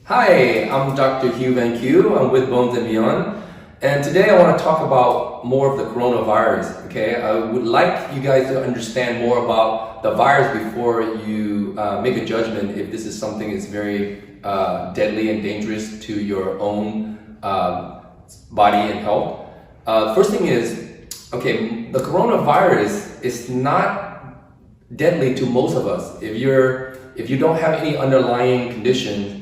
Hi, I'm Dr. Hugh Van Q. I'm with Bones and Beyond. And today I want to talk about more of the coronavirus, okay? I would like you guys to understand more about the virus before you make a judgment if this is something that's very deadly and dangerous to your own body and health. First thing is, okay, the coronavirus is not deadly to most of us. If you don't have any underlying conditions,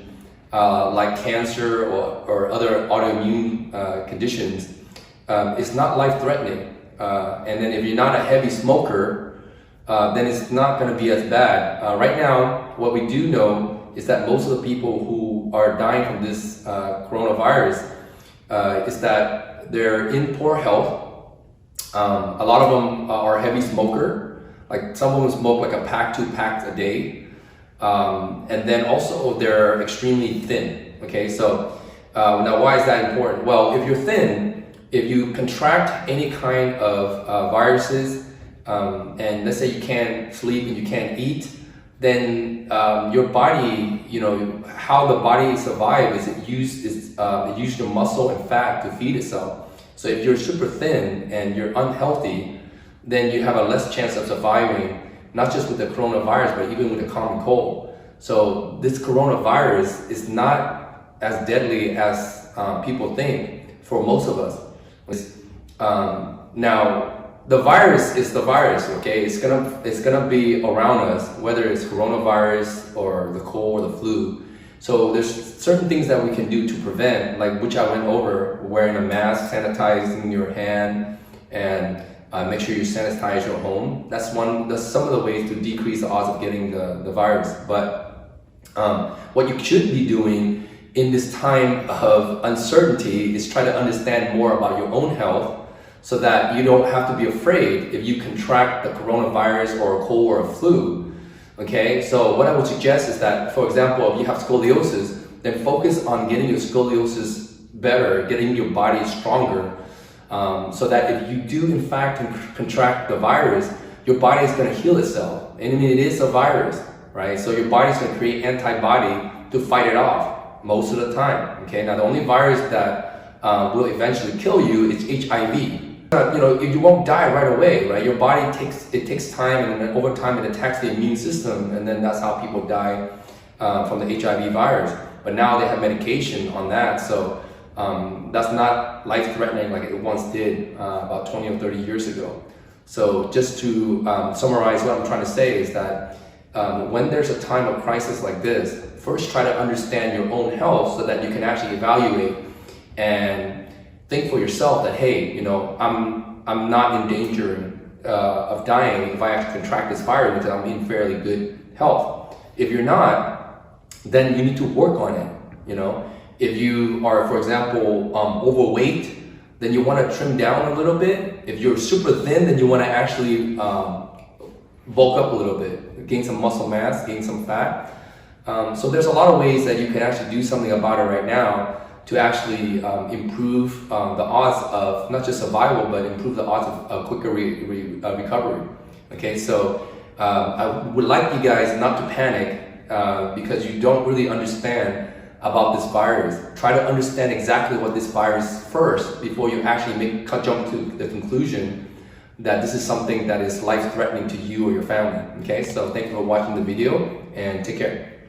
like cancer or other autoimmune conditions, it's not life-threatening. And then if you're not a heavy smoker, then it's not going to be as bad. Right now, what we do know is that most of the people who are dying from this coronavirus is that they're in poor health. A lot of them are heavy smoker. Like some of them smoke like a pack, 2 packs a day. And then also they're extremely thin. Okay, so now why is that important? Well, if you're thin, if you contract any kind of viruses, and let's say you can't sleep and you can't eat, then your body, how the body survives is it uses your muscle and fat to feed itself. So if you're super thin and you're unhealthy, then you have a less chance of surviving, not just with the coronavirus, but even with the common cold. So this coronavirus is not as deadly as people think for most of us. Now, the virus is the virus, okay? It's gonna be around us, whether it's coronavirus or the cold or the flu. So there's certain things that we can do to prevent, like which I went over, wearing a mask, sanitizing your hand, and make sure you sanitize your home. That's some of the ways to decrease the odds of getting the virus. But what you should be doing in this time of uncertainty is try to understand more about your own health so that you don't have to be afraid if you contract the coronavirus or a cold or a flu. Okay, so what I would suggest is that, for example, if you have scoliosis, then focus on getting your scoliosis better, getting your body stronger, so that if you do in fact contract the virus, your body is going to heal itself. And I mean, it is a virus, right? So your body's going to create antibody to fight it off most of the time. Okay, now the only virus that will eventually kill you is HIV. You won't die right away, right? Your body takes time, and then over time it attacks the immune system, and then that's how people die from the HIV virus. But now they have medication on that, so that's not life-threatening like it once did about 20 or 30 years ago. So just to summarize what I'm trying to say is that when there's a time of crisis like this, first try to understand your own health so that you can actually evaluate and think for yourself that, hey, I'm not in danger of dying if I actually contract this virus because I'm in fairly good health. If you're not, then you need to work on it. If you are, for example, overweight, then you want to trim down a little bit. If you're super thin, then you want to actually bulk up a little bit, gain some muscle mass, gain some fat. So there's a lot of ways that you can actually do something about it right now to actually improve the odds of not just survival, but improve the odds of quicker recovery. Okay, so I would like you guys not to panic because you don't really understand about this virus. Try to understand exactly what this virus is first before you actually jump to the conclusion that this is something that is life-threatening to you or your family. Okay, so thank you for watching the video and take care.